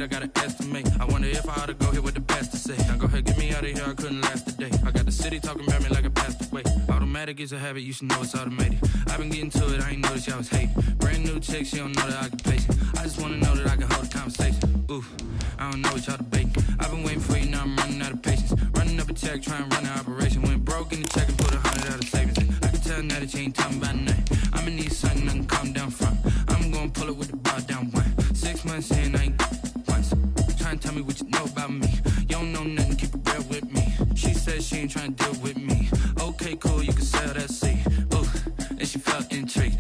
I gotta estimate. I wonder if I ought to go here with the best to say. Now go ahead, get me out of here, I couldn't last a day. I got the city talking about me like I passed away. Automatic is a habit, you should know it's automated. I've been getting to it, I ain't noticed y'all was hating. Brand new chick, she don't know the occupation. I just wanna know that I can hold a conversation. Ooh, I don't know what y'all debating. I've been waiting for you, now I'm running out of patience. Running up a check, trying to run an operation. Went broke in the check and put 100 out of savings in. I can tell now that you ain't talking about nothing. I'ma need something, nothing calm down front. I'm gonna pull it with the bar down one. 6 months in, I ain't once. Trying to tell me what you know about me. You don't know nothing, keep it real with me. She said she ain't trying to deal with me. Okay, cool, you can sell that seed. Ooh, and she felt intrigued.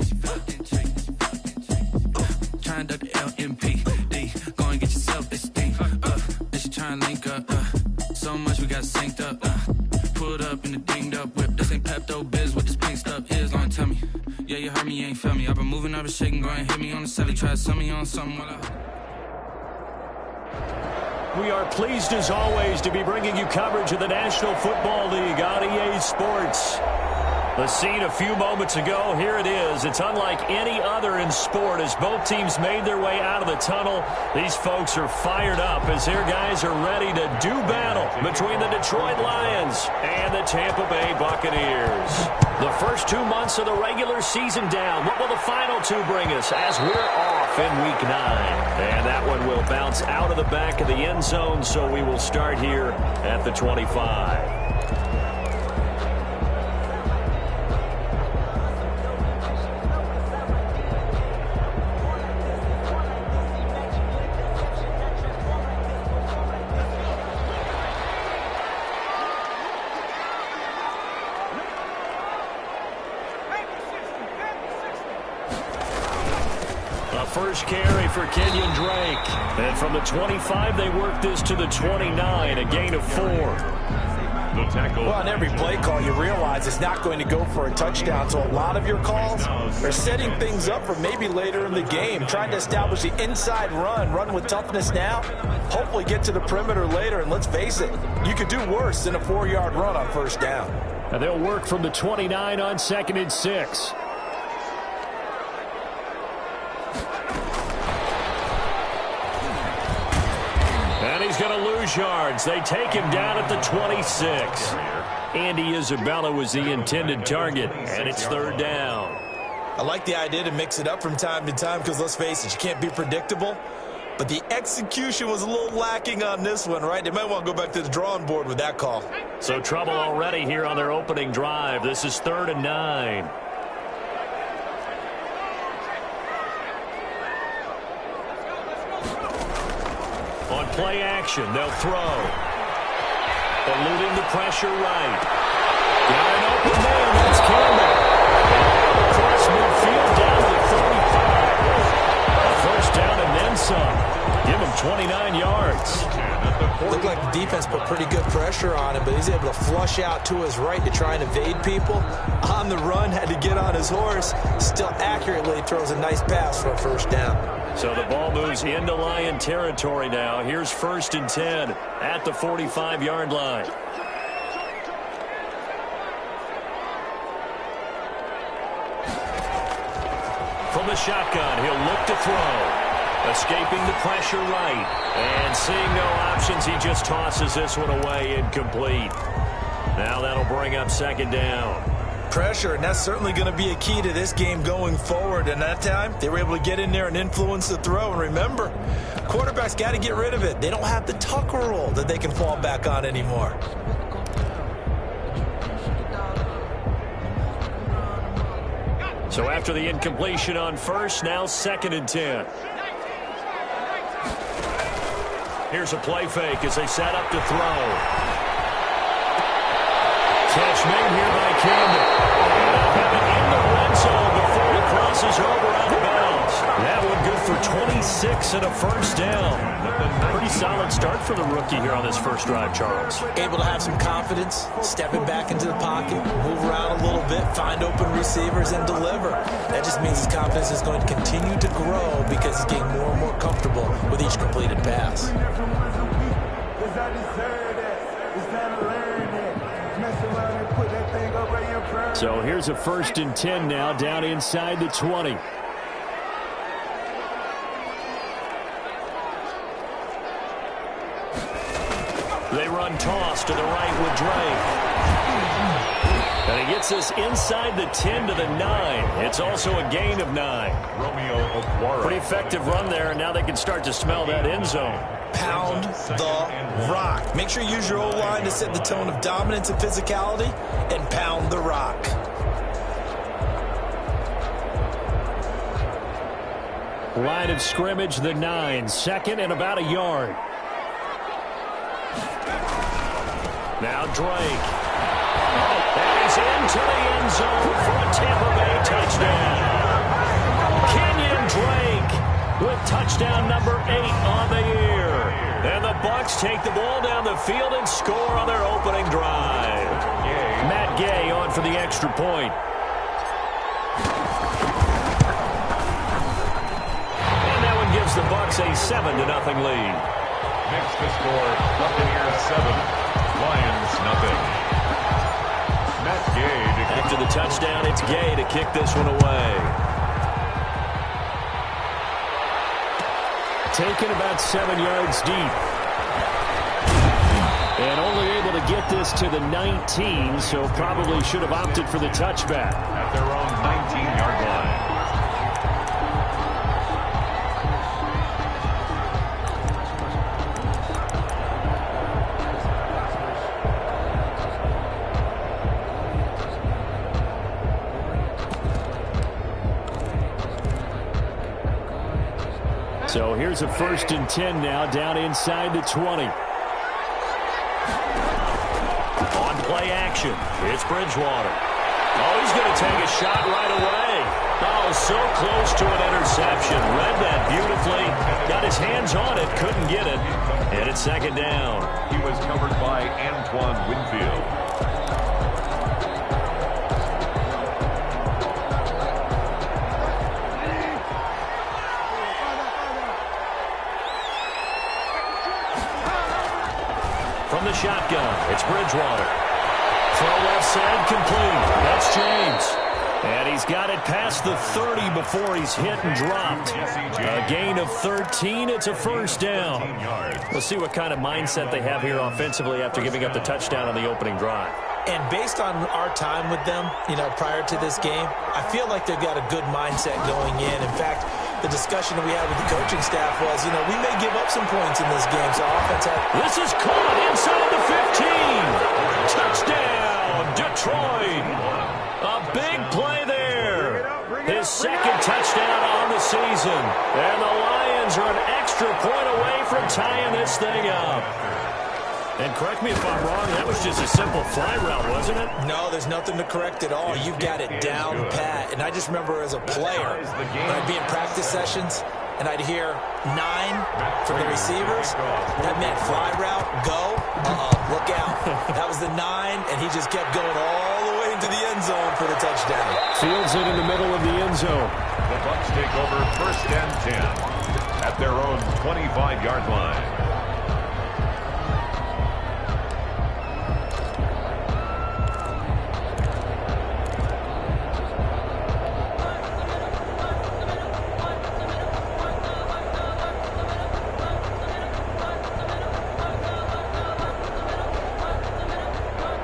Trying to duck the LMPD. Go and get yourself esteem. And she trying to link up. So much we got synced up. Pulled up in the dinged up whip. This ain't Pepto Biz, what this pink stuff is. Long tell me. Yeah, you heard me, you ain't felt me. I've been moving, I've been shaking. Go and hit me on the celly. Try to sum me on something while We are pleased as always to be bringing you coverage of the National Football League on EA Sports. The scene a few moments ago, here it is. It's unlike any other in sport as both teams made their way out of the tunnel. These folks are fired up as their guys are ready to do battle between the Detroit Lions and the Tampa Bay Buccaneers. The first 2 months of the regular season down. What will the final two bring us as we're off in Week 9? And that one will bounce out of the back of the end zone, so we will start here at the 25. First carry for Kenyon Drake. And from the 25, they work this to the 29, a gain of 4. Well, on every play call, you realize it's not going to go for a touchdown. So a lot of your calls are setting things up for maybe later in the game, trying to establish the inside run with toughness now, hopefully get to the perimeter later. And let's face it, you could do worse than a 4-yard run on first down. And they'll work from the 29 on 2nd and 6. And he's going to lose yards. They take him down at the 26. Andy Isabella was the intended target, and it's 3rd down. I like the idea to mix it up from time to time because, let's face it, you can't be predictable. But the execution was a little lacking on this one, right? They might want to go back to the drawing board with that call. So trouble already here on their opening drive. This is 3rd and 9. On play action, they'll throw. Eluding the pressure right. Got an open man, that's Campbell. Across midfield down to the 35. A first down and then some. Give him 29 yards. Looked like the defense put pretty good pressure on him, but he's able to flush out to his right to try and evade people. On the run, had to get on his horse. Still accurately throws a nice pass for a first down. So the ball moves into Lion territory now. Here's 1st and 10 at the 45-yard line. From the shotgun, he'll look to throw. Escaping the pressure right. And seeing no options, he just tosses this one away incomplete. Now that'll bring up 2nd down. Pressure, and that's certainly going to be a key to this game going forward. And that time, they were able to get in there and influence the throw. And remember, quarterbacks got to get rid of it. They don't have the tuck rule that they can fall back on anymore. So after the incompletion on first, now 2nd and 10. Here's a play fake as they set up to throw. Catch made here by Campbell. And they'll have it in the red zone before it crosses over out of bounds. That one good for 26 and a first down. Pretty solid start for the rookie here on this first drive, Charles. Able to have some confidence, stepping back into the pocket, move around a little bit, find open receivers, and deliver. That just means his confidence is going to continue to grow because he's getting more and more comfortable with each completed pass. So here's a 1st and 10 now down inside the 20. They run toss to the right with Drake. And he gets this inside the 10 to the 9. It's also a gain of 9. Pretty effective run there, and now they can start to smell that end zone. Pound the rock. Make sure you use your O-line to set the tone of dominance and physicality, and pound the rock. Line of scrimmage, the 9. Second and about a yard. Now Drake. And he's into the end zone for a Tampa Bay touchdown. Kenyon Drake with touchdown number 8 on the year. And the Bucs take the ball down the field and score on their opening drive. Matt Gay on for the extra point. And that one gives the Bucs a 7-0 lead. Next to score, Buccaneers 7, Lions nothing. Matt Gay. After the touchdown, it's Gay to kick this one away. Taken about 7 yards deep. And only able to get this to the 19, so probably should have opted for the touchback. At their own 19-yard line. So here's a 1st and 10 now, down inside the 20. On play action, it's Bridgewater. Oh, he's going to take a shot right away. Oh, so close to an interception. Read that beautifully. Got his hands on it, couldn't get it. And it's 2nd down. He was covered by Antoine Winfield. From the shotgun, it's Bridgewater. Throw left side complete. That's James. And he's got it past the 30 before he's hit and dropped. A gain of 13. It's a 1st down. We'll see what kind of mindset they have here offensively after giving up the touchdown on the opening drive. And based on our time with them, prior to this game, I feel like they've got a good mindset going in. In fact, the discussion that we had with the coaching staff was, we may give up some points in this game. So offense had... This is caught inside the 15. Touchdown, Detroit. A big play there. His 2nd touchdown on the season. And the Lions are an extra point away from tying this thing up. And correct me if I'm wrong, that was just a simple fly route, wasn't it? No, there's nothing to correct at all. You got it down pat. And I just remember as a player, when I'd be in practice sessions, and I'd hear 9 from the receivers. That meant fly route, go, look out. That was the 9, and he just kept going all the way into the end zone for the touchdown. Fields it in the middle of the end zone. The Bucs take over 1st and 10 at their own 25-yard line.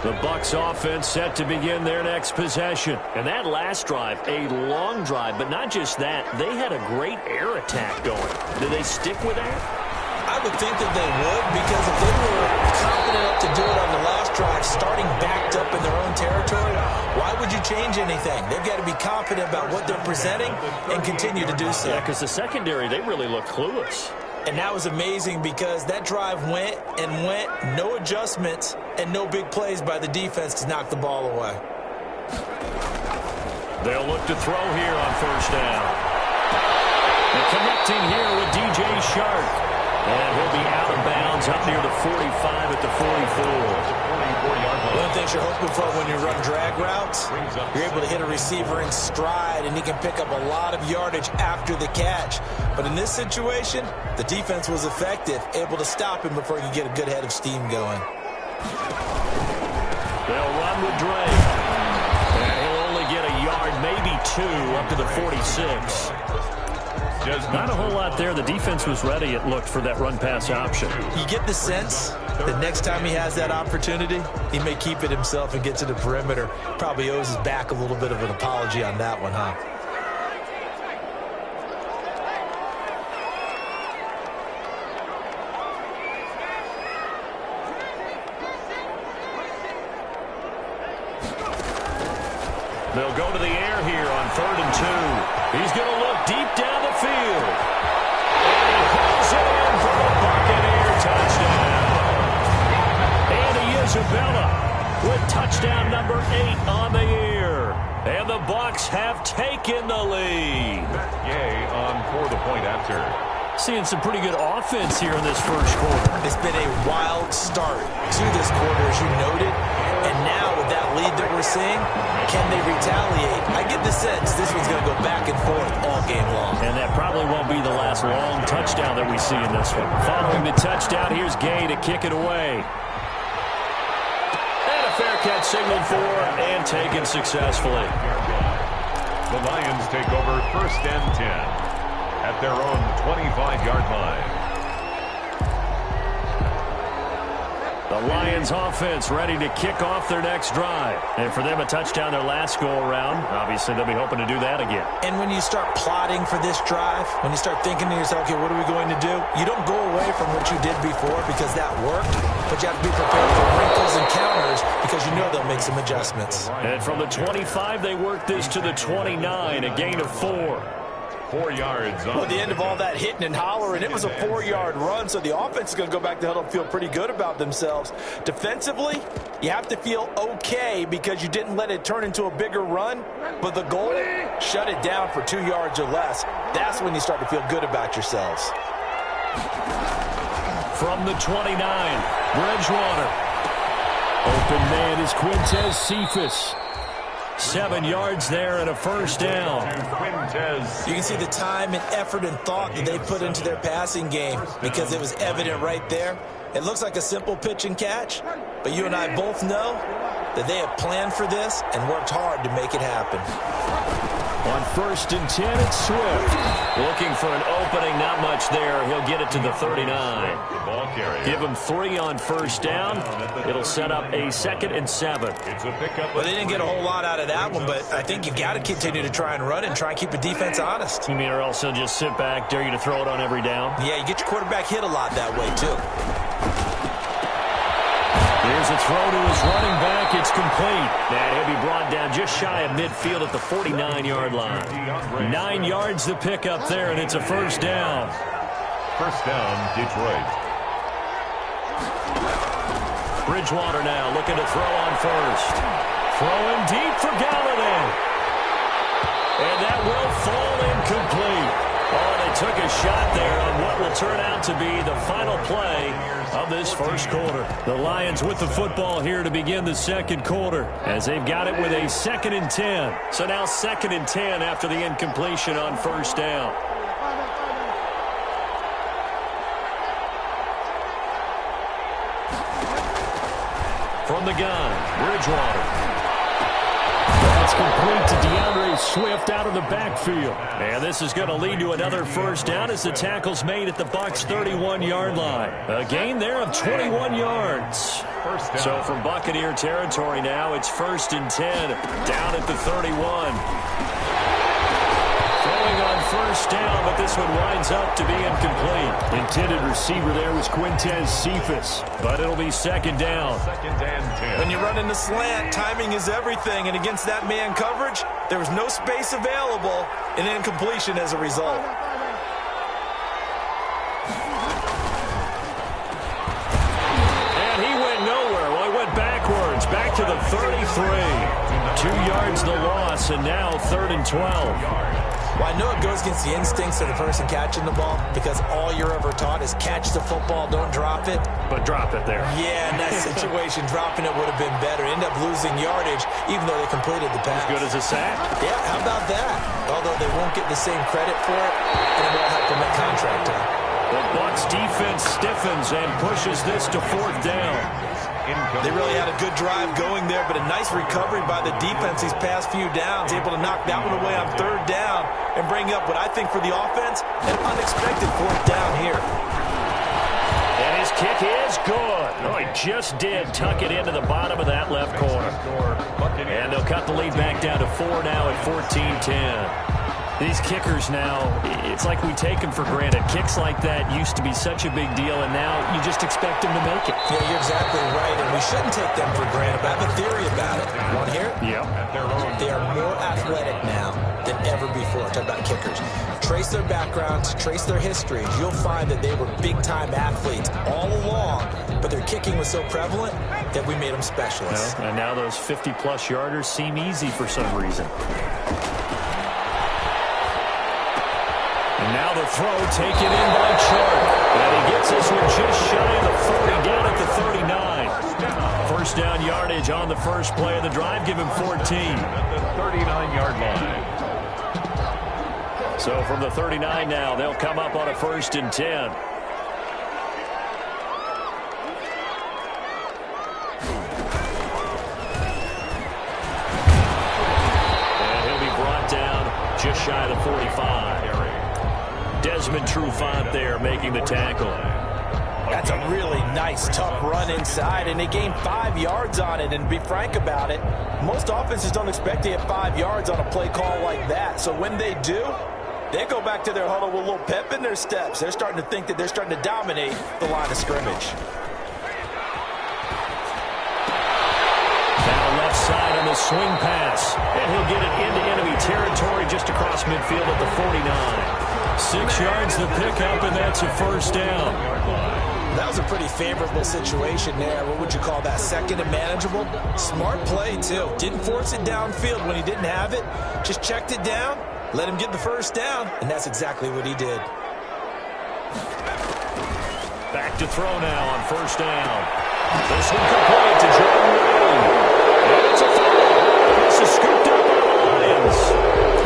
The Bucs offense set to begin their next possession. And that last drive, a long drive, but not just that. They had a great air attack going. Do they stick with that? I would think that they would, because if they were confident enough to do it on the last drive, starting backed up in their own territory, why would you change anything? They've got to be confident about what they're presenting and continue to do so. Yeah, because the secondary, they really look clueless. And that was amazing because that drive went and went, no adjustments and no big plays by the defense to knock the ball away. They'll look to throw here on 1st down. And connecting here with DJ Shark. And he'll be out of bounds up near the 45 at the 44. One of the things you're hoping for when you run drag routes, you're able to hit a receiver in stride, and he can pick up a lot of yardage after the catch. But in this situation, the defense was effective, able to stop him before he could get a good head of steam going. They'll run with Drake. And he'll only get a yard, maybe 2, up to the 46. Not a whole lot there. The defense was ready, it looked, for that run-pass option. You get the sense that next time he has that opportunity, he may keep it himself and get to the perimeter. Probably owes his back a little bit of an apology on that one, huh? They'll go to the air here on 3rd and 2. He's going to look deep down the field. And he hauls it in for the Buccaneer touchdown. Andy Isabella with touchdown number 8 on the year. And the Bucs have taken the lead. Yay on for the point after. Seeing some pretty good offense here in this first quarter. It's been a wild start to this quarter, as you noted. And now with that lead that we're seeing, can they retaliate? I get the sense this one's going to go back and forth all game long. And that probably won't be the last long touchdown that we see in this one. Following the touchdown, here's Gay to kick it away. And a fair catch signaled for and taken successfully. The Lions take over 1st and 10 at their own 25-yard line. The Lions offense ready to kick off their next drive. And for them, a touchdown their last go-around. Obviously, they'll be hoping to do that again. And when you start plotting for this drive, when you start thinking to yourself, okay, what are we going to do? You don't go away from what you did before because that worked, but you have to be prepared for wrinkles and counters because you know they'll make some adjustments. And from the 25, they work this to the 29, a gain of 4. 4 yards. Well, at the end of all that hitting and hollering, it was a 4-yard run, so the offense is going to go back to the huddle and feel pretty good about themselves. Defensively, you have to feel okay because you didn't let it turn into a bigger run, but the goal, shut it down for 2 yards or less. That's when you start to feel good about yourselves. From the 29, Bridgewater. Open man is Quintez Cephas. 7 yards there and a first down. You can see the time and effort and thought that they put into their passing game because it was evident right there. It looks like a simple pitch and catch, but you and I both know that they have planned for this and worked hard to make it happen. On 1st and 10, it's Swift. Looking for an opening, not much there. He'll get it to the 39. Give him 3 on first down. It'll set up a 2nd and 7. Well, they didn't get a whole lot out of that one, but I think you got to continue to try and run and try and keep the defense honest. You mean or else he'll just sit back, dare you to throw it on every down? Yeah, you get your quarterback hit a lot that way, too. Here's a throw to his running back. It's complete. And he'll be brought down just shy of midfield at the 49-yard line. 9 yards to pick up there, and it's a first down. First down, Detroit. Bridgewater now looking to throw on first. Throwing deep for Galladay. And that will fall incomplete. Oh, they took a shot there on what will turn out to be the final play of this first quarter. The Lions with the football here to begin the second quarter as they've got it with a 2nd and 10. So now 2nd and 10 after the incompletion on first down. From the gun, Bridgewater. That's complete to DeAndre Swift out of the backfield. And this is going to lead to another first down as the tackle's made at the Bucs' 31-yard line. A gain there of 21 yards. So from Buccaneer territory now, it's 1st and 10 down at the 31. Throwing on first down, but this one winds up to be incomplete. Intended receiver there was Quintez Cephas, but it'll be 2nd down. 2nd and 10. When you run in the slant, timing is everything, and against that man coverage, there was no space available, and incompletion as a result. And he went nowhere. Well, he went backwards, back to the 33. 2 yards the loss, and now 3rd and 12. Well, I know it goes against the instincts of the person catching the ball because all you're ever taught is catch the football, don't drop it. But drop it there. Yeah, in that situation, dropping it would have been better. End up losing yardage, even though they completed the pass. As good as a sack. Yeah, how about that? Although they won't get the same credit for it, and it won't help them at contract time. The Bucs defense stiffens and pushes this to 4th down. They really had a good drive going there, but a nice recovery by the defense these past few downs, able to knock that one away on third down and bring up what I think for the offense, an unexpected fourth down here. And his kick is good. Oh, he just did tuck it into the bottom of that left corner. And they'll cut the lead back down to 4 now at 14-10. These kickers now, it's like we take them for granted. Kicks like that used to be such a big deal, and now you just expect them to make it. Yeah, you're exactly right, and we shouldn't take them for granted, but I have a theory about it. You want to hear it? Yep. They are more athletic now than ever before. Talk about kickers. Trace their backgrounds, trace their histories. You'll find that they were big-time athletes all along, but their kicking was so prevalent that we made them specialists. Well, and now those 50-plus yarders seem easy for some reason. And now the throw taken in by Chark. And he gets this one just shy of the 40, down at the 39. First down yardage on the first play of the drive. Give him 14. At the 39-yard line. So from the 39 now, they'll come up on a 1st and 10. And he'll be brought down just shy of the 45. Desmond Trufant there making the tackle. That's a really nice, tough run inside, and they gained 5 yards on it. And to be frank about it, most offenses don't expect to get 5 yards on a play call like that. So when they do, they go back to their huddle with a little pep in their steps. They're starting to think that they're starting to dominate the line of scrimmage. Now left side on the swing pass, and he'll get it into enemy territory just across midfield at the 49. 6 yards the pickup, and that's a first down. That was a pretty favorable situation there. What would you call that? Second and manageable? Smart play, too. Didn't force it downfield when he didn't have it. Just checked it down, let him get the first down, and that's exactly what he did. Back to throw now on first down. This one complete to Jordan Reed. And it's a throw. This is scooped up by the Lions.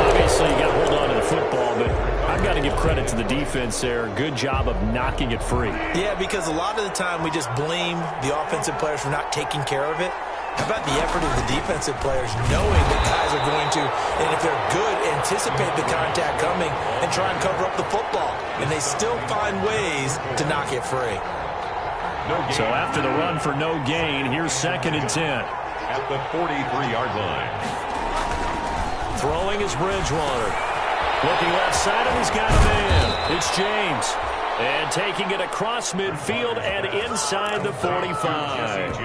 Obviously, you got to hold on to the football, but I've got to give credit to the defense there. Good job of knocking it free. Yeah, because a lot of the time we just blame the offensive players for not taking care of it. How about the effort of the defensive players knowing that guys are going to, and if they're good, anticipate the contact coming and try and cover up the football. And they still find ways to knock it free. So after the run for no gain, here's 2nd and 10. At the 43-yard line. Throwing is Bridgewater. Looking left side, and he's got a man. It's James. And taking it across midfield and inside the 45.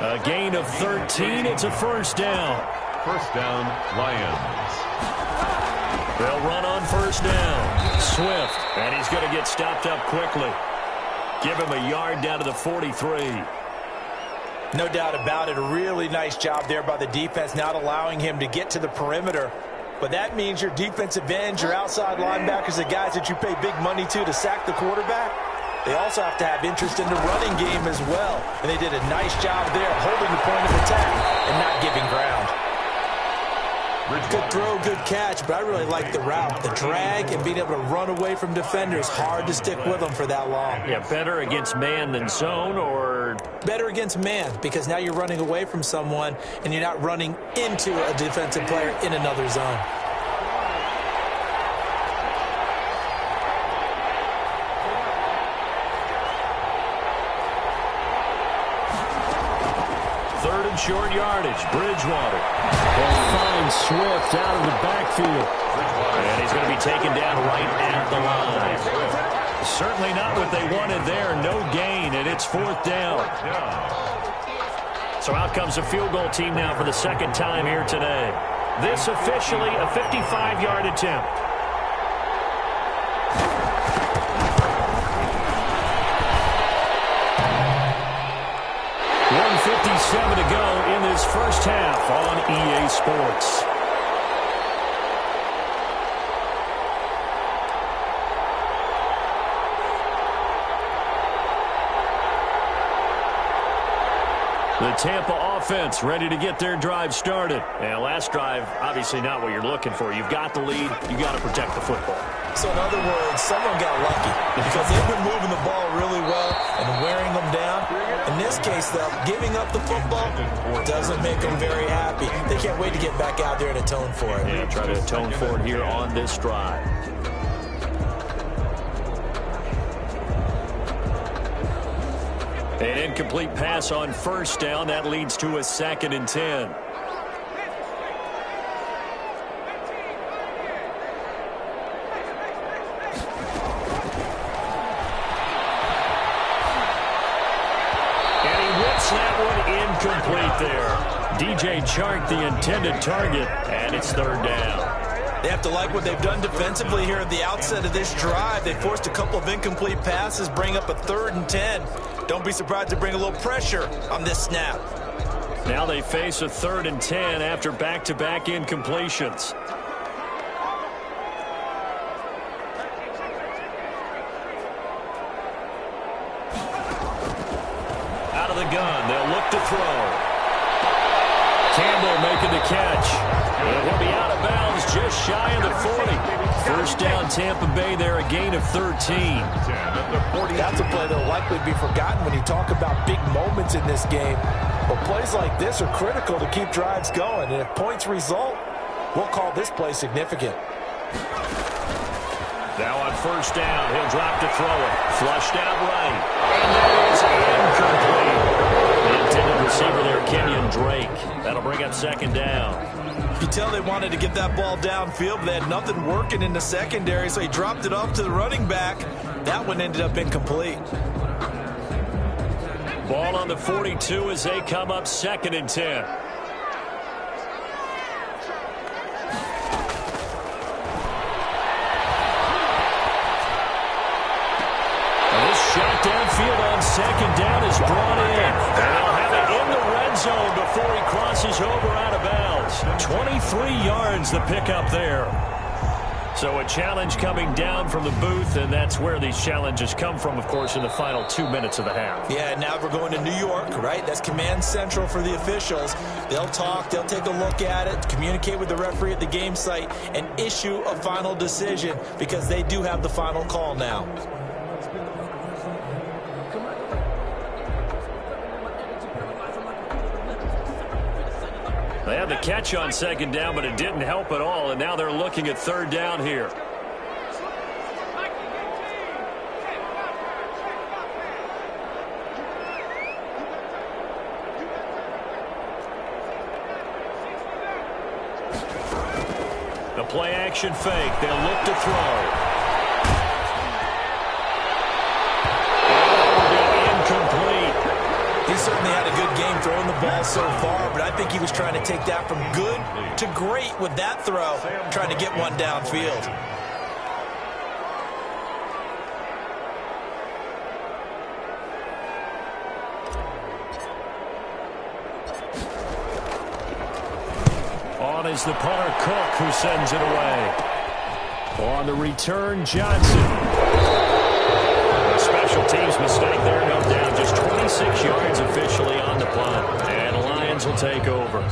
A gain of 13. It's a first down. First down, Lions. They'll run on first down. Swift. And he's going to get stopped up quickly. Give him a yard down to the 43. No doubt about it. A really nice job there by the defense, not allowing him to get to the perimeter. But that means your defensive ends, your outside linebackers, the guys that you pay big money to sack the quarterback, they also have to have interest in the running game as well. And they did a nice job there holding the point of attack and not giving ground. Good throw, good catch, but I really like the route. The drag and being able to run away from defenders, hard to stick with them for that long. Yeah, better against man than zone, or? Better against man, because now you're running away from someone and you're not running into a defensive player in another zone. Third and short yardage, Bridgewater. Will find Swift out of the backfield. And he's going to be taken down right at the line. Certainly not what they wanted there. No gain, and it's 4th down. So out comes a field goal team now for the 2nd time here today. This officially a 55-yard attempt. .157 to go in this first half on EA Sports. The Tampa offense ready to get their drive started. And last drive, obviously not what you're looking for. You've got the lead. You've got to protect the football. So in other words, someone got lucky because they've been moving the ball really well and wearing them down. In this case, face, though. Giving up the football doesn't make them very happy. They can't wait to get back out there and atone for it. Yeah, try to atone for it here on this drive. An incomplete pass on first down. That leads to a 2nd and 10. And he whips that one incomplete there. DJ Chark, the intended target, and it's 3rd down. They have to like what they've done defensively here at the outset of this drive. They forced a couple of incomplete passes, bring up a 3rd and 10. Don't be surprised to bring a little pressure on this snap. Now they face a 3rd and 10 after back-to-back incompletions. Out of the gun, they'll look to throw. Campbell making the catch. And he'll be out of bounds just shy of the 40. First down, Tampa Bay there, a gain of 13. That's a play that will likely be forgotten when you talk about big moments in this game. But plays like this are critical to keep drives going. And if points result, we'll call this play significant. Now on first down, he'll drop to throw it. Flushed out right. And that is incomplete. The intended receiver there, Kenyon Drake. That'll bring up 2nd down. You can tell they wanted to get that ball downfield, but they had nothing working in the secondary, so he dropped it off to the running back. That one ended up incomplete. Ball on the 42 as they come up 2nd and 10. And this shot downfield on 2nd down is brought in. And they'll have it in the red zone before he crosses over out of bounds. 23 yards the pickup there. So a challenge coming down from the booth, and that's where these challenges come from, of course, in the final 2 minutes of the half. Yeah, now we're going to New York, right? That's command central for the officials. They'll talk, they'll take a look at it, communicate with the referee at the game site, and issue a final decision because they do have the final call now. They had the catch on 2nd down, but it didn't help at all, and now they're looking at 3rd down here. The play-action fake. They'll look to throw. Incomplete. He certainly had a good game throwing the ball so far, but I think he was trying to take that from good to great with that throw, trying to get one downfield. On is the punter, Cook, who sends it away. On the return, Johnson. A special teams mistake there, no down. Just 26 yards officially on the punt. And the Lions will take over.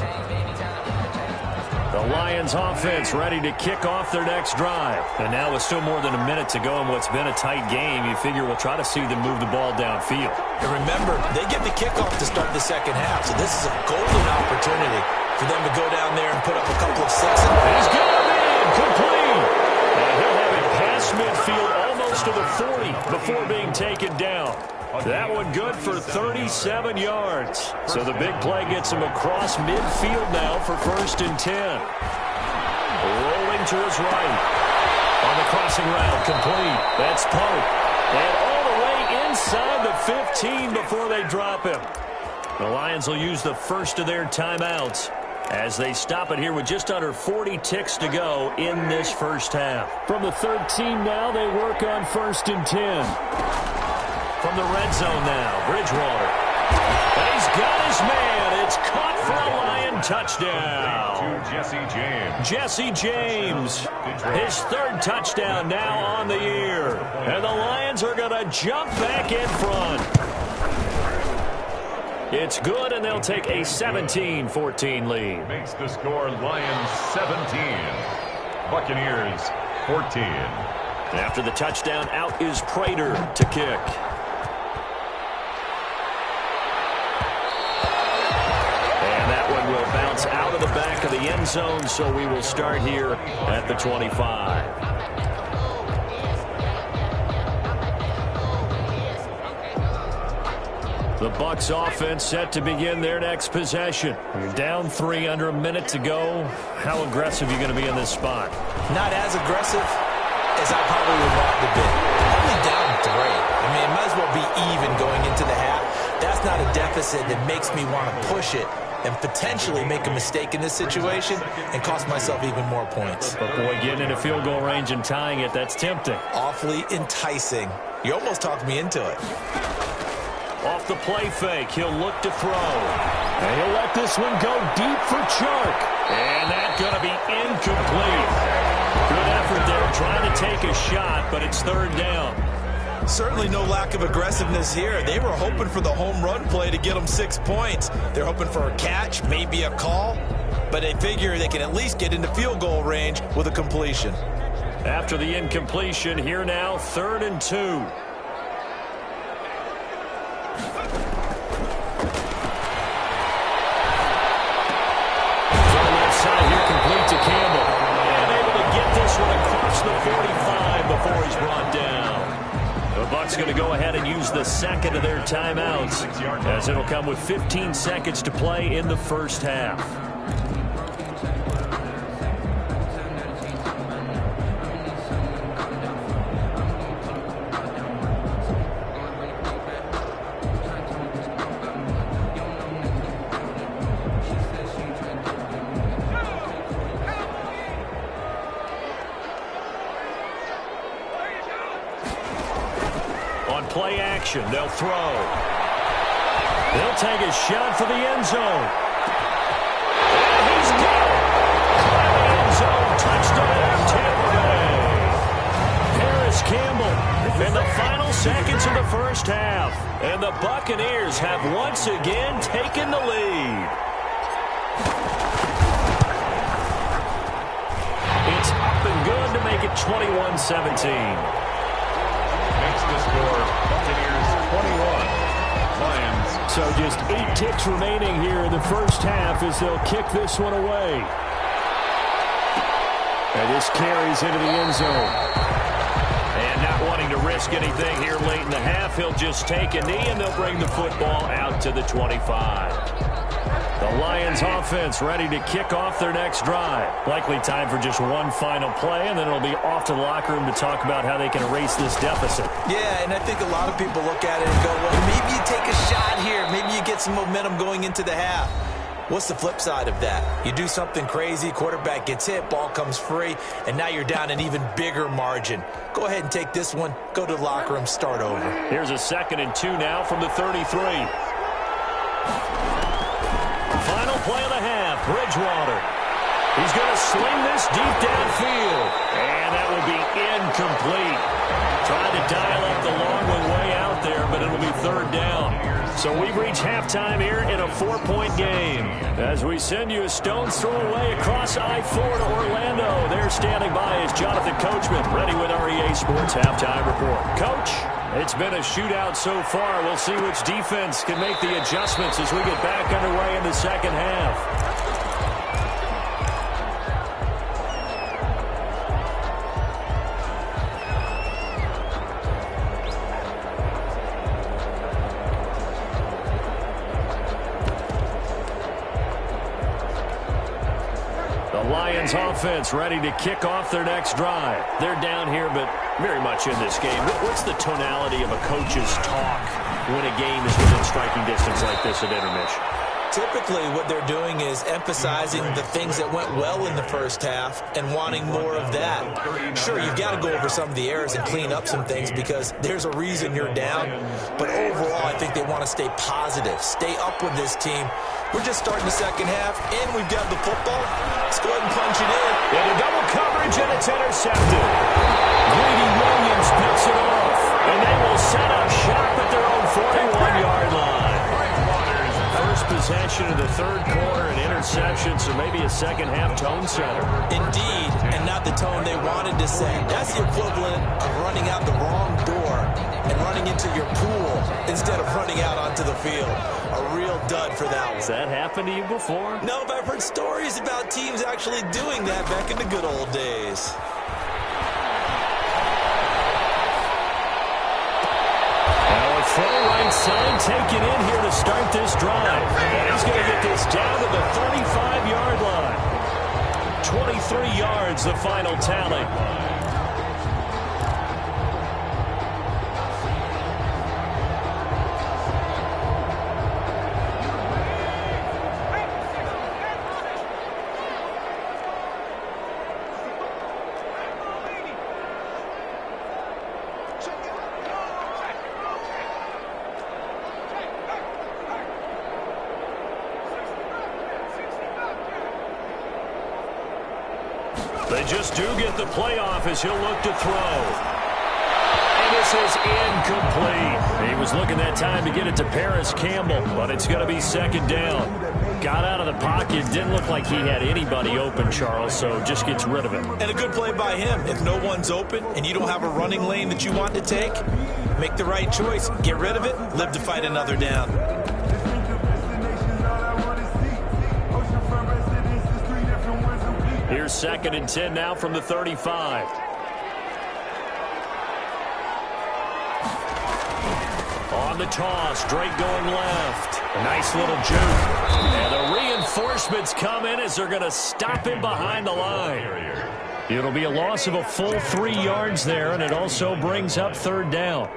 The Lions offense ready to kick off their next drive. And now with still more than a minute to go in what's been a tight game, you figure we'll try to see them move the ball downfield. And remember, they get the kickoff to start the second half, so this is a golden opportunity for them to go down there and put up a couple of sixes. He's got him in, complete. And he'll have it past midfield almost to the 40 before being taken down. That one good for 37 yards. So the big play gets him across midfield now for 1st and 10. Rolling to his right. On the crossing route, complete. That's Pope. And all the way inside the 15 before they drop him. The Lions will use the first of their timeouts as they stop it here with just under 40 ticks to go in this first half. From the 13 now, they work on 1st and 10. From the red zone now, Bridgewater. And he's got his man. It's caught for a Lion touchdown. Jesse James. His 3rd touchdown now on the year. And the Lions are going to jump back in front. It's good, and they'll take a 17-14 lead. Makes the score Lions 17, Buccaneers 14. After the touchdown, out is Prater to kick. the back of the end zone, so we will start here at the 25. The Bucs offense set to begin their next possession. You're down 3 under a minute to go. How aggressive are you going to be in this spot? Not as aggressive as I probably would want to be. Only down 3. I mean, it might as well be even going into the half. That's not a deficit that makes me want to push it and potentially make a mistake in this situation and cost myself even more points. But, boy, getting into field goal range and tying it, that's tempting. Awfully enticing. You almost talked me into it. Off the play fake, he'll look to throw. And he'll let this one go deep for Chark. And that's going to be incomplete. Good effort there trying to take a shot, but it's 3rd down. Certainly no lack of aggressiveness here. They were hoping for the home run play to get them 6 points. They're hoping for a catch, maybe a call, but they figure they can at least get into field goal range with a completion. After the incompletion, here now, 3rd and 2. To Campbell, and able to get this one across the 45 before he's brought down. The Bucs going to go ahead and use the second of their timeouts, as it'll come with 15 seconds to play in the first half. Play action, they'll throw. They'll take a shot for the end zone. And he's got it. By the end zone, touchdown, Tampa Bay. Harris Campbell in the final seconds of the first half. And the Buccaneers have once again taken the lead. It's up and good to make it 21-17. The score, Buccaneers 21, Lions. So just 8 ticks remaining here in the first half as they'll kick this one away. And this carries into the end zone. And not wanting to risk anything here late in the half, he'll just take a knee and they'll bring the football out to the 25. The Lions offense ready to kick off their next drive. Likely time for just one final play, and then it'll be off to the locker room to talk about how they can erase this deficit. Yeah, and I think a lot of people look at it and go, well, maybe you take a shot here. Maybe you get some momentum going into the half. What's the flip side of that? You do something crazy, quarterback gets hit, ball comes free, and now you're down an even bigger margin. Go ahead and take this one, go to the locker room, start over. Here's a 2nd and 2 now from the 33. Final play of the half, Bridgewater. He's going to sling this deep downfield. And that will be incomplete. Trying to dial up the long one way out there, but it'll be 3rd down. So we've reached halftime here in a 4-point game. As we send you a stone's throw away across I-4 to Orlando. There standing by is Jonathan Coachman, ready with our EA Sports Halftime Report. Coach, it's been a shootout so far. We'll see which defense can make the adjustments as we get back underway in the second half. Lions offense ready to kick off their next drive. They're down here, but very much in this game. What's the tonality of a coach's talk when a game is within striking distance like this at intermission? Typically, what they're doing is emphasizing the things that went well in the first half and wanting more of that. Sure, you've got to go over some of the errors and clean up some things because there's a reason you're down. But overall, I think they want to stay positive, stay up with this team. We're just starting the second half, and we've got the football. Let's go ahead and punch it in. Into double coverage, and it's intercepted. Greedy Williams picks it off, and they will set up shop at their own 41-yard line. First possession of the third quarter, an interception, so maybe a second-half tone setter. Indeed, and not the tone they wanted to set. That's the equivalent of running out the wrong door and running into your pool instead of running running out onto the field. A real dud for that one. Has that happened to you before? No, but I've heard stories about teams actually doing that back in the good old days. Now a throw right side taken in here to start this drive. And he's going to get this down to the 35-yard line. 23 yards, the final tally. They just do get the playoff as he'll look to throw. And this is incomplete. He was looking that time to get it to Paris Campbell, but it's going to be second down. Got out of the pocket. Didn't look like he had anybody open, Charles, so just gets rid of it. And a good play by him. If no one's open and you don't have a running lane that you want to take, make the right choice. Get rid of it. Live to fight another down. Here's 2nd and 10 now from the 35. On the toss, Drake going left. A nice little juke. And the reinforcements come in as they're going to stop him behind the line. It'll be a loss of a full 3 yards there, and it also brings up 3rd down.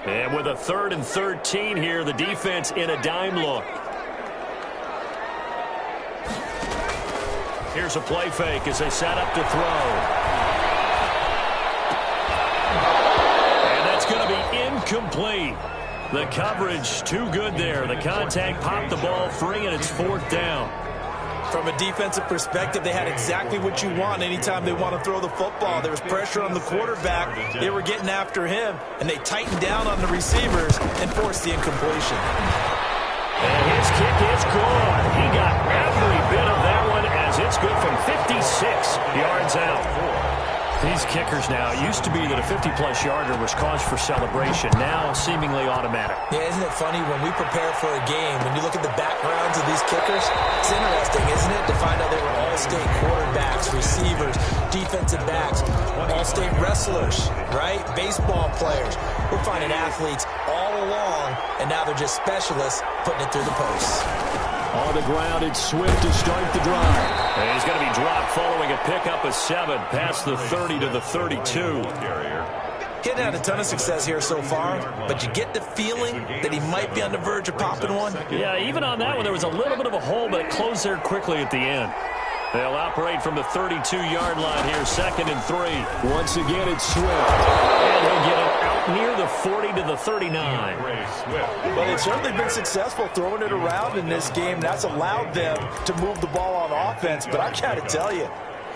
And with a 3rd and 13 here, the defense in a dime look. Here's a play fake as they set up to throw. And that's going to be incomplete. The coverage too good there. The contact popped the ball free, and it's 4th down. From a defensive perspective, they had exactly what you want anytime they want to throw the football. There was pressure on the quarterback. They were getting after him, and they tightened down on the receivers and forced the incompletion. And his kick is good. He got every bit of that one as it's good from 56 yards out. These kickers now, it used to be that a 50-plus yarder was cause for celebration. Now, seemingly automatic. Yeah, isn't it funny when we prepare for a game, when you look at the backgrounds of these kickers, it's interesting, isn't it, to find out they were all-state quarterbacks, receivers, defensive backs, all-state wrestlers, right? Baseball players. We're finding athletes all along, and now they're just specialists putting it through the posts. On the ground, it's Swift to start the drive. And he's going to be dropped following a pickup of 7 past the 30 to the 32. Getting had a ton of success here so far, but you get the feeling that he might be on the verge of popping one. Yeah, even on that one, there was a little bit of a hole, but it closed there quickly at the end. They'll operate from the 32-yard line here, 2nd and 3. Once again, it's Swift. And he'll get it out near the 40 to the 39. Well, they've certainly been successful throwing it around in this game. That's allowed them to move the ball on offense. But I got to tell you,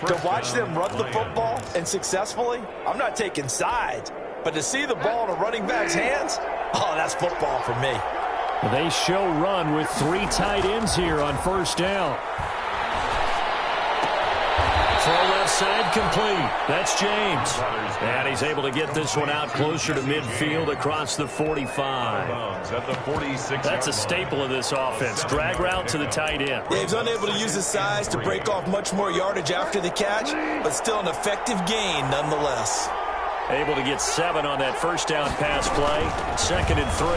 to watch them run the football and successfully, I'm not taking sides. But to see the ball in a running back's hands, oh, that's football for me. They show run with 3 tight ends here on 1st down. Throw left side complete. That's James. And he's able to get this one out closer to midfield across the 45. That's a staple of this offense. Drag route to the tight end. Yeah, he's unable to use his size to break off much more yardage after the catch, but still an effective gain nonetheless. Able to get 7 on that 1st down pass play. 2nd and 3.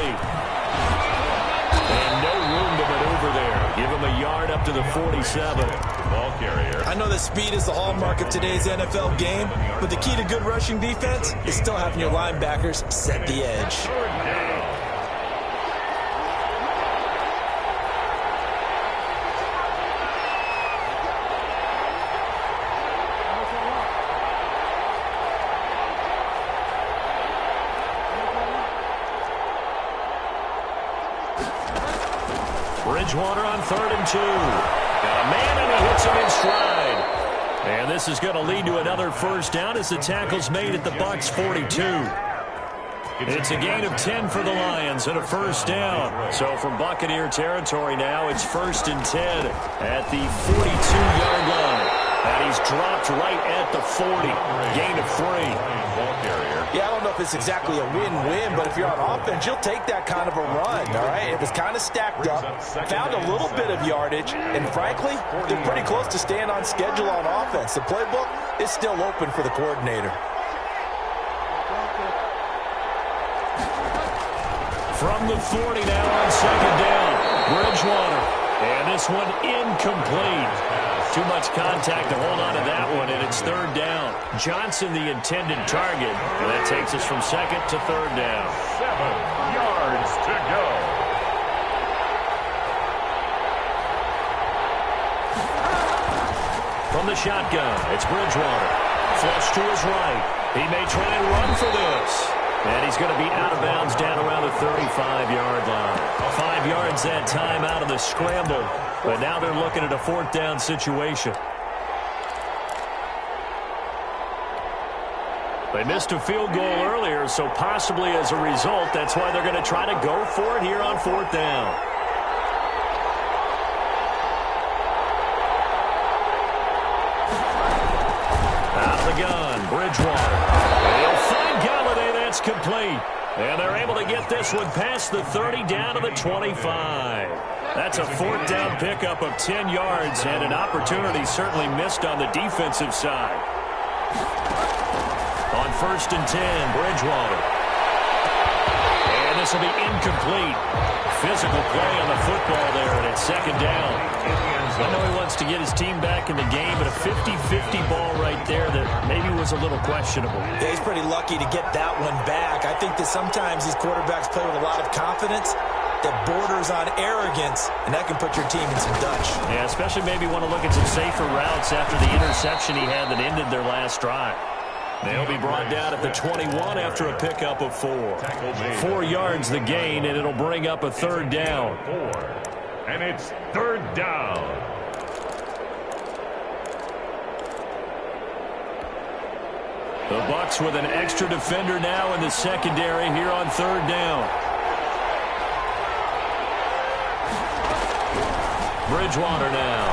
And no room to maneuver there. Give him a yard up to the 47. Ball carrier. I know that speed is the hallmark of today's NFL game, but the key to good rushing defense is still having your linebackers set the edge. Bridgewater on 3rd and 2. Got a man, and he hits him in stride. And this is going to lead to another 1st down as the tackle's made at the Bucs 42. It's a gain of 10 for the Lions and a first down. So from Buccaneer territory now, it's 1st and 10 at the 42-yard line. And he's dropped right at the 40. Gain of 3. Yeah, I don't know if it's exactly a win-win, but if you're on offense, you'll take that kind of a run, all right? It was kind of stacked up, found a little bit of yardage, and frankly, they're pretty close to staying on schedule on offense. The playbook is still open for the coordinator. From the 40 now on 2nd down, Bridgewater. And this one incomplete. Too much contact to hold on to that one, and it's 3rd down. Johnson, the intended target, and that takes us from 2nd to 3rd down. 7 yards to go. From the shotgun, it's Bridgewater. Flush to his right. He may try and run for this. And he's going to be out of bounds down around the 35-yard line. 5 yards that time out of the scramble. But now they're looking at a 4th down situation. They missed a field goal earlier, so possibly as a result, that's why they're going to try to go for it here on 4th down. Out of the gun, Bridgewater. They'll find Galladay. That's complete. And they're able to get this one past the 30 down to the 25. That's a 4th down pickup of 10 yards and an opportunity certainly missed on the defensive side. On 1st and 10, Bridgewater. And this will be incomplete. Physical play on the football there, and it's 2nd down. I know he wants to get his team back in the game, but a 50-50 ball right there that maybe was a little questionable. Yeah, he's pretty lucky to get that one back. I think that sometimes these quarterbacks play with a lot of confidence that borders on arrogance, and that can put your team in some Dutch. Yeah, especially maybe want to look at some safer routes after the interception he had that ended their last drive. They'll be brought down at the 21 after a pickup of 4. 4 yards the gain, and it'll bring up a 3rd down. And it's 3rd down. The Bucs with an extra defender now in the secondary here on 3rd down. Bridgewater now.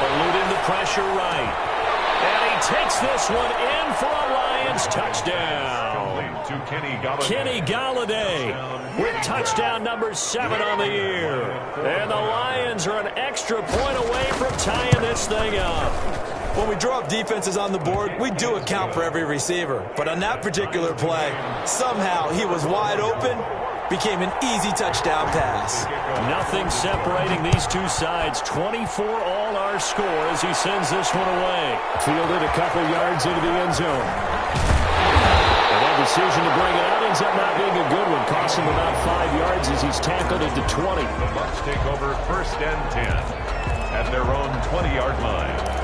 Eluding the pressure right. And he takes this one in for a Lions touchdown. To Kenny Galladay with touchdown number 7 on the year. And the Lions are an extra point away from tying this thing up. When we draw up defenses on the board, we do account for every receiver. But on that particular play, somehow he was wide open, became an easy touchdown pass. Nothing separating these two sides. 24 all our score as he sends this one away. Fielded a couple yards into the end zone. And that decision to bring it out ends up not being a good one. Costs him about 5 yards as he's tackled at the 20. The Bucs take over 1st and 10 at their own 20-yard line.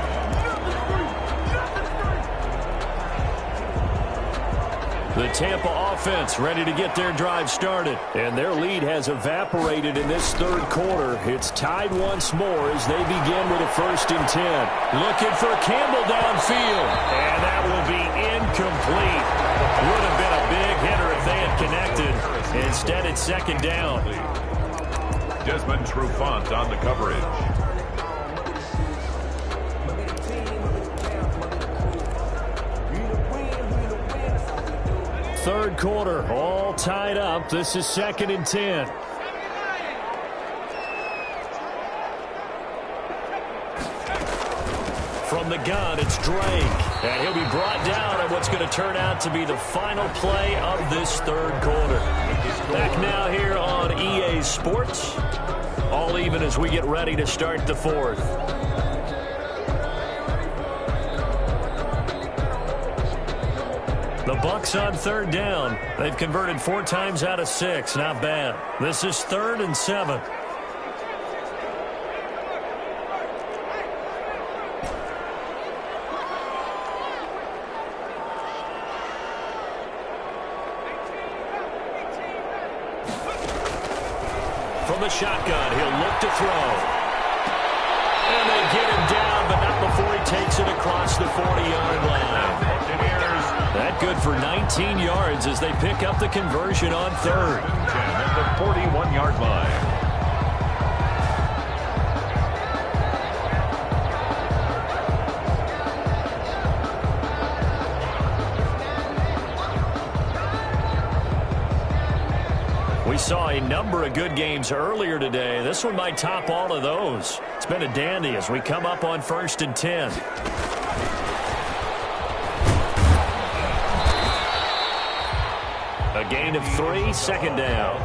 The Tampa offense ready to get their drive started. And their lead has evaporated in this 3rd quarter. It's tied once more as they begin with a 1st and 10. Looking for Campbell downfield. And that will be incomplete. Would have been a big hitter if they had connected. Instead, it's 2nd down. Desmond Trufant on the coverage. Third quarter, all tied up. This is 2nd and 10. From the gun, it's Drake. And he'll be brought down at what's going to turn out to be the final play of this 3rd quarter. Back now here on EA Sports. All even as we get ready to start the 4th. The Bucs on 3rd down. They've converted 4 times out of 6. Not bad. This is 3rd and 7. From the shotgun, he'll look to throw. And they get him down, but not before he takes it across the 40-yard line. That good for 19 yards as they pick up the conversion on third. 10 at the 41-yard line. We saw a number of good games earlier today. This one might top all of those. It's been a dandy as we come up on 1st and 10. A gain of 3, second down.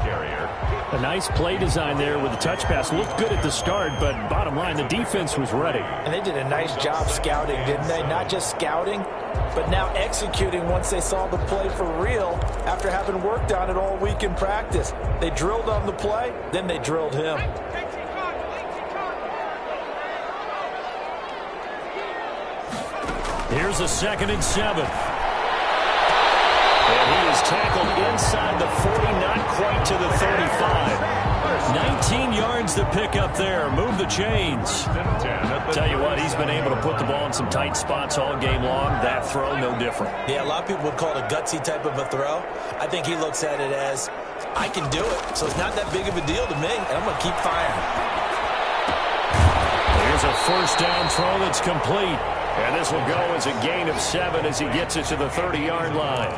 A nice play design there with the touch pass. Looked good at the start, but bottom line, the defense was ready. And they did a nice job scouting, didn't they? Not just scouting, but now executing once they saw the play for real after having worked on it all week in practice. They drilled on the play, then they drilled him. Here's a 2nd and 7. And he is tackled inside the 40, not quite to the 35. 19 yards to pick up there. Move the chains. Tell you what, he's been able to put the ball in some tight spots all game long. That throw, no different. Yeah, a lot of people would call it a gutsy type of a throw. I think he looks at it as, I can do it, so it's not that big of a deal to me, and I'm going to keep firing. Here's a 1st down throw that's complete. And this will go as a gain of 7 as he gets it to the 30-yard line.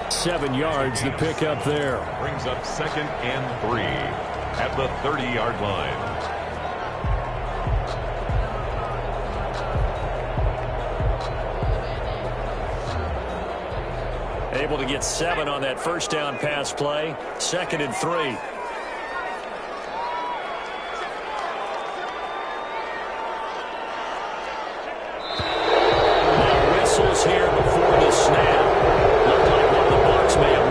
7 yards to pick up there. Brings up 2nd and 3 at the 30-yard line. Able to get 7 on that 1st down pass play. 2nd and 3. Here before the snap. Looked like one of the Bucs may have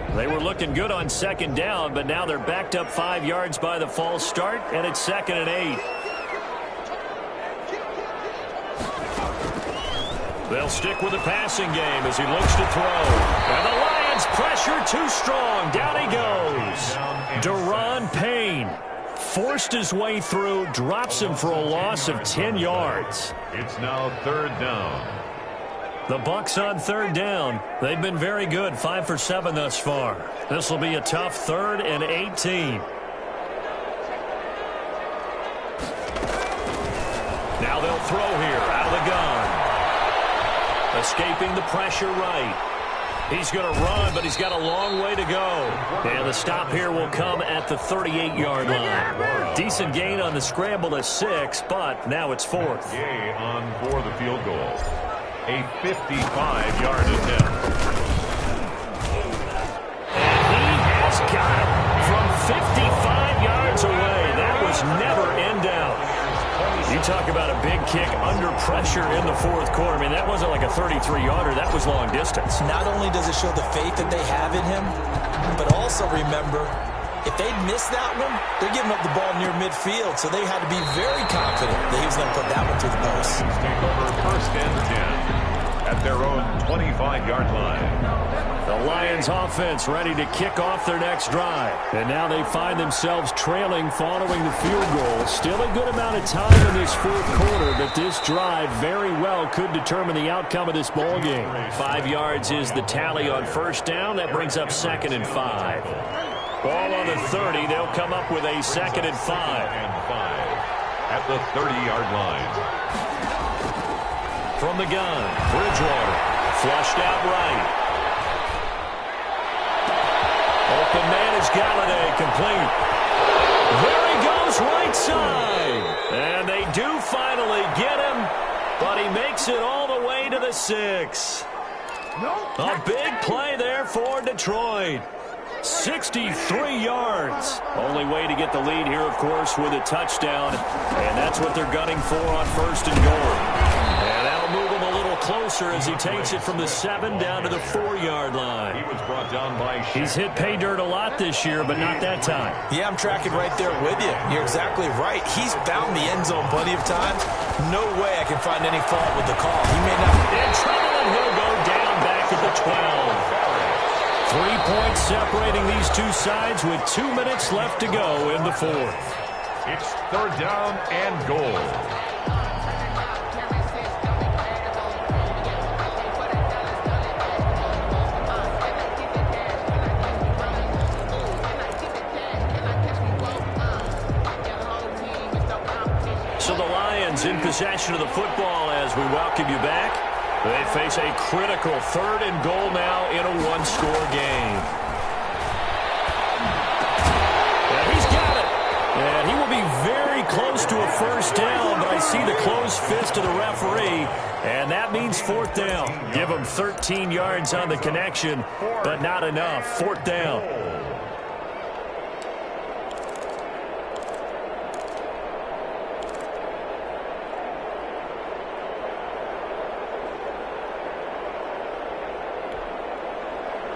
moved. They were looking good on 2nd down, but now they're backed up 5 yards by the false start, and it's 2nd and 8. They'll stick with the passing game as he looks to throw. And the Lions pressure too strong. Down he goes. Deron Payne forced his way through, drops him for a loss of 10 yards. It's now 3rd down. The Bucs on 3rd down. They've been very good, 5 for 7 thus far. This will be a tough 3rd and 18. Now they'll throw here out of the gun. Escaping the pressure right. He's going to run, but he's got a long way to go. And the stop here will come at the 38-yard line. Decent gain on the scramble to 6, but now it's 4th. Gay on for the field goal. A 55-yard attempt. And he has got it from 55 yards away. That was never in doubt. You talk about a big kick under pressure in the 4th quarter. I mean, that wasn't like a 33-yarder. That was long distance. Not only does it show the faith that they have in him, but also remember, if they'd missed that one, they're giving up the ball near midfield, so they had to be very confident that he was going to put that one through the post. Take over 1st and 10 at their own 25-yard line. The Lions offense ready to kick off their next drive. And now they find themselves trailing following the field goal. Still a good amount of time in this 4th quarter, but this drive very well could determine the outcome of this ball game. 5 yards is the tally on 1st down. That brings up 2nd and 5. Ball on the 30. They'll come up with a 2nd and 5. At the 30-yard line. From the gun, Bridgewater flushed out right. Open man is Galladay, complete. There he goes, right side. And they do finally get him, but he makes it all the way to the 6. A big play there for Detroit. 63 yards. Only way to get the lead here, of course, with a touchdown. And that's what they're gunning for on 1st and goal. And that'll move him a little closer as he takes it from the 7 down to the 4-yard line. He was brought down by... He's hit pay dirt a lot this year, but not that time. Yeah, I'm tracking right there with you. You're exactly right. He's found the end zone plenty of times. No way I can find any fault with the call. He may not... In trouble, and he'll go down back at the 12. 3-point separating these two sides with 2 minutes left to go in the fourth. It's third down and goal. So the Lions in possession of the football as we welcome you back. They face a critical third and goal now in a one-score game. And he's got it. And he will be very close to a first down, but I see the closed fist of the referee, and that means fourth down. Give him 13 yards on the connection, but not enough. Fourth down.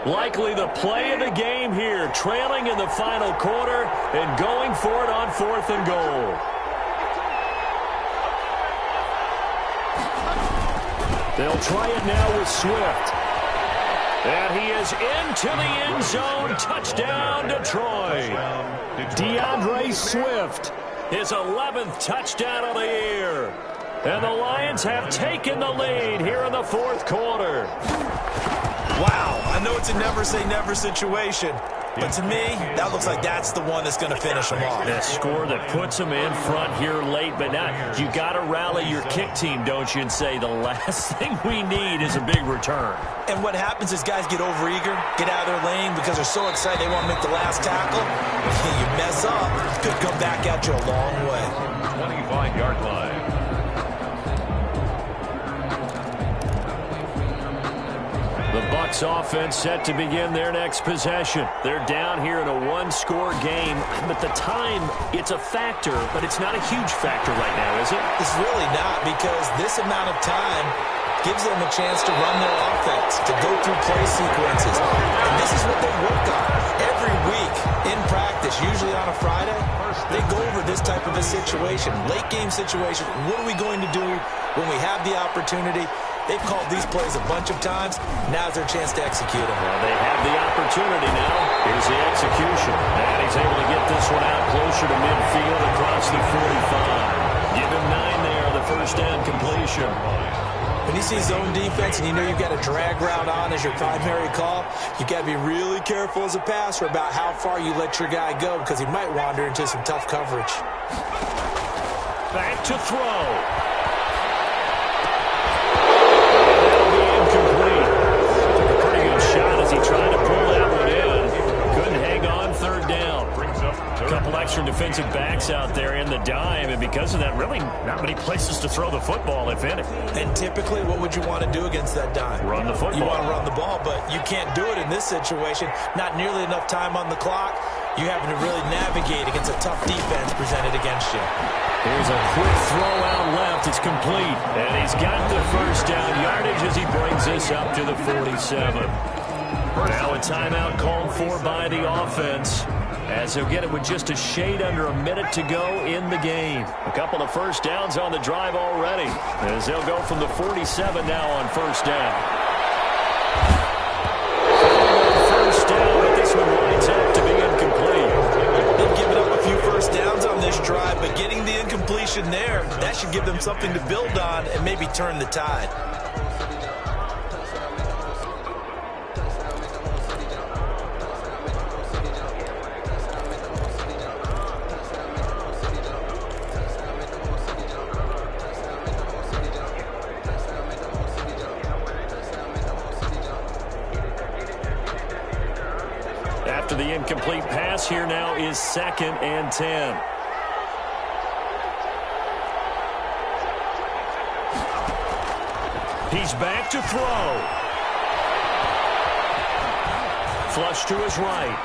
Likely the play of the game here, trailing in the final quarter and going for it on fourth and goal. They'll try it now with Swift. And he is into the end zone. Touchdown, Detroit. DeAndre Swift, his 11th touchdown of the year. And the Lions have taken the lead here in the fourth quarter. Wow, I know it's a never-say-never situation, but to me, that looks like that's the one that's going to finish them off. A score that puts them in front here late, but now you got to rally your kick team, don't you, and say the last thing we need is a big return. And what happens is guys get overeager, get out of their lane because they're so excited they want to make the last tackle. You mess up, could come back at you a long way. 25-yard line. The Bucs offense set to begin their next possession. They're down here in a one-score game, but the time, it's a factor, but it's not a huge factor right now, is it? It's really not, because this amount of time gives them a chance to run their offense, to go through play sequences. And this is what they work on every week in practice, usually on a Friday. They go over this type of a situation, late-game situation. What are we going to do when we have the opportunity? They've called these plays a bunch of times. Now's their chance to execute them. Well, they have the opportunity now. Here's the execution. And he's able to get this one out closer to midfield across the 45. Give him 9 there, the first down completion. When you see zone defense and you know you've got a drag route on as your primary call, you've got to be really careful as a passer about how far you let your guy go, because he might wander into some tough coverage. Back to throw. He tried to pull that one in. Couldn't hang on third down. A couple extra defensive backs out there in the dime, and because of that, really not many places to throw the football, if any. And typically, what would you want to do against that dime? Run the football. You want to run the ball, but you can't do it in this situation. Not nearly enough time on the clock. You having to really navigate against a tough defense presented against you. Here's a quick throw out left. It's complete. And he's got the first down yardage as he brings this up to the 47. Now a timeout called for by the offense, as he'll get it with just a shade under a minute to go in the game. A couple of first downs on the drive already, as they'll go from the 47 now on first down. First down, but this one winds up to be incomplete. They've given up a few first downs on this drive, but getting the incompletion there, that should give them something to build on and maybe turn the tide. After the incomplete pass, here now is 2nd and 10. He's back to throw. Flush to his right.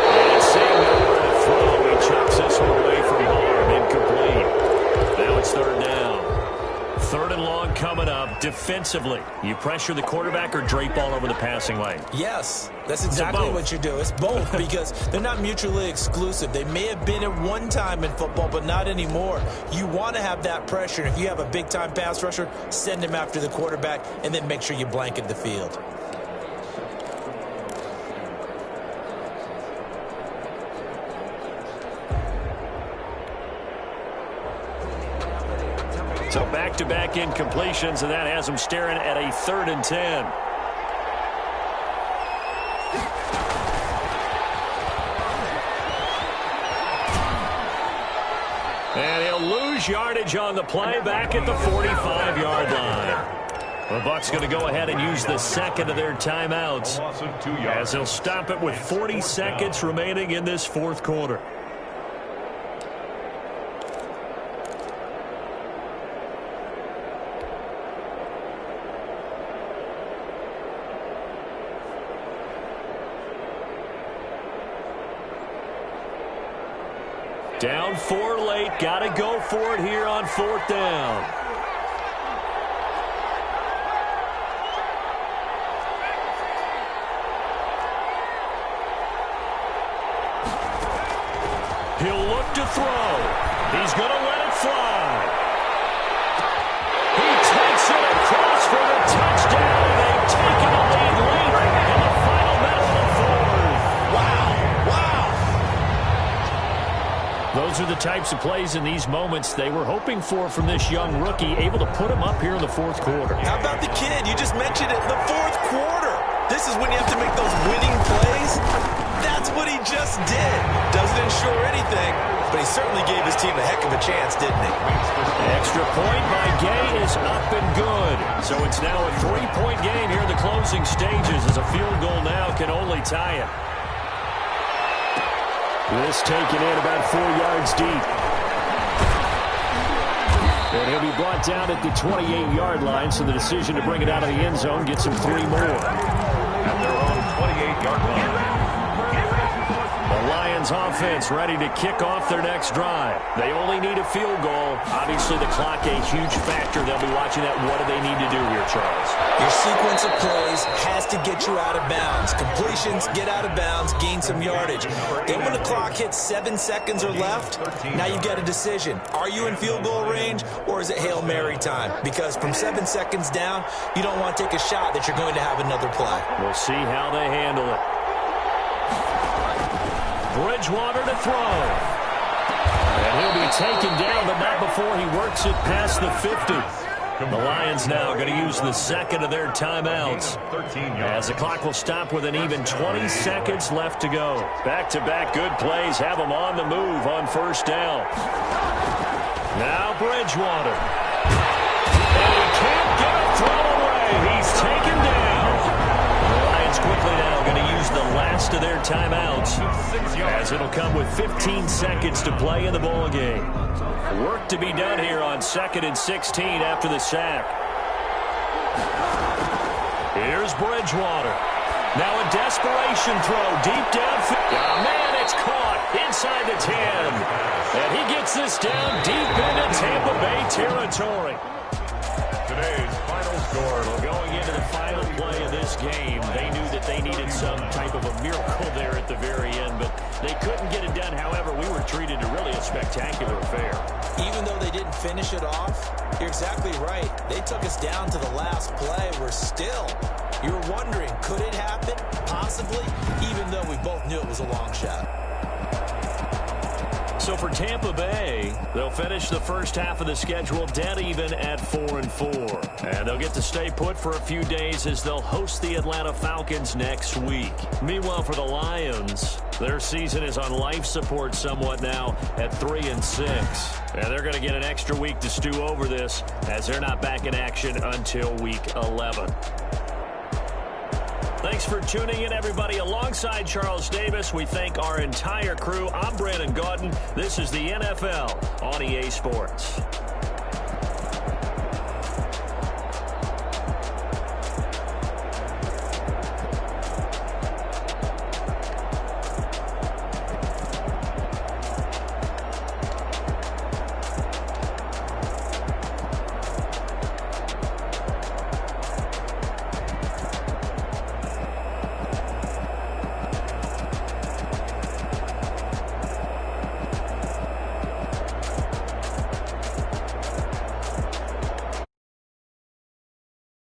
And seeing nowhere to throw, he chucks this one away from harm. Incomplete. Now it's third down. Third and long coming up. Defensively, you pressure the quarterback or drape all over the passing lane? Yes, that's exactly what you do. It's both, because they're not mutually exclusive. They may have been at one time in football, but not anymore. You want to have that pressure. If you have a big-time pass rusher, send him after the quarterback, and then make sure you blanket the field. So back-to-back incompletions, and that has them staring at a 3rd and 10. And he'll lose yardage on the play back at the 45-yard line. The Bucs going to go ahead and use the second of their timeouts as they'll stop it with 40 seconds remaining in this 4th quarter. Down 4 late. Got to go for it here on 4th down. He'll look to throw. He's going to let it fly. He takes it across for the touchdown. They've taken a lead late in the final minute of the 4th. Wow. Those are the types of plays in these moments they were hoping for from this young rookie, able to put him up here in the 4th quarter. How about the kid? You just mentioned it, the 4th quarter. This is when you have to make those winning plays. That's what he just did. Doesn't ensure anything, but he certainly gave his team a heck of a chance, didn't he? Extra point by Gay is up and good. So it's now a 3-point game here in the closing stages as a field goal now can only tie it. This taken in about 4 yards deep. And he'll be brought down at the 28-yard line, so the decision to bring it out of the end zone gets him 3 more. At their own 28-yard line. The Lions offense ready to kick off their next drive. They only need a field goal. Obviously, the clock a huge factor. They'll be watching that. What do they need to do here, Charles? Your sequence of plays has to get you out of bounds. Completions, get out of bounds, gain some yardage. Then when the clock hits 7 seconds or left, now you've got a decision. Are you in field goal range, or is it Hail Mary time? Because from 7 seconds down, you don't want to take a shot that you're going to have another play. We'll see how they handle it. Bridgewater to throw. And he'll be taken down, but not before he works it past the 50. The Lions now going to use the second of their timeouts as the clock will stop with an even 20 seconds left to go. Back-to-back good plays have them on the move on 1st down. Now Bridgewater. And he can't get a throw away. He's taken down. The Lions quickly now going to use the last of their timeouts as it'll come with 15 seconds to play in the ball game. Work to be done here on 2nd and 16 after the sack. Here's Bridgewater. Now a desperation throw deep downfield. Oh, man, it's caught inside the 10. And he gets this down deep into Tampa Bay territory. Today's final score. Going into the final play of this game, they knew that they needed some type of a miracle there at the very end, but they couldn't get it done. However, we were treated to really a spectacular affair. Even though they didn't finish it off, you're exactly right. They took us down to the last play. You're wondering, could it happen? Possibly, even though we both knew it was a long shot. So for Tampa Bay, they'll finish the first half of the schedule dead even at 4-4. And they'll get to stay put for a few days as they'll host the Atlanta Falcons next week. Meanwhile, for the Lions, their season is on life support somewhat now at 3-6. And they're going to get an extra week to stew over this as they're not back in action until week 11. Thanks for tuning in, everybody. Alongside Charles Davis, we thank our entire crew. I'm Brandon Gaudin. This is the NFL on EA Sports.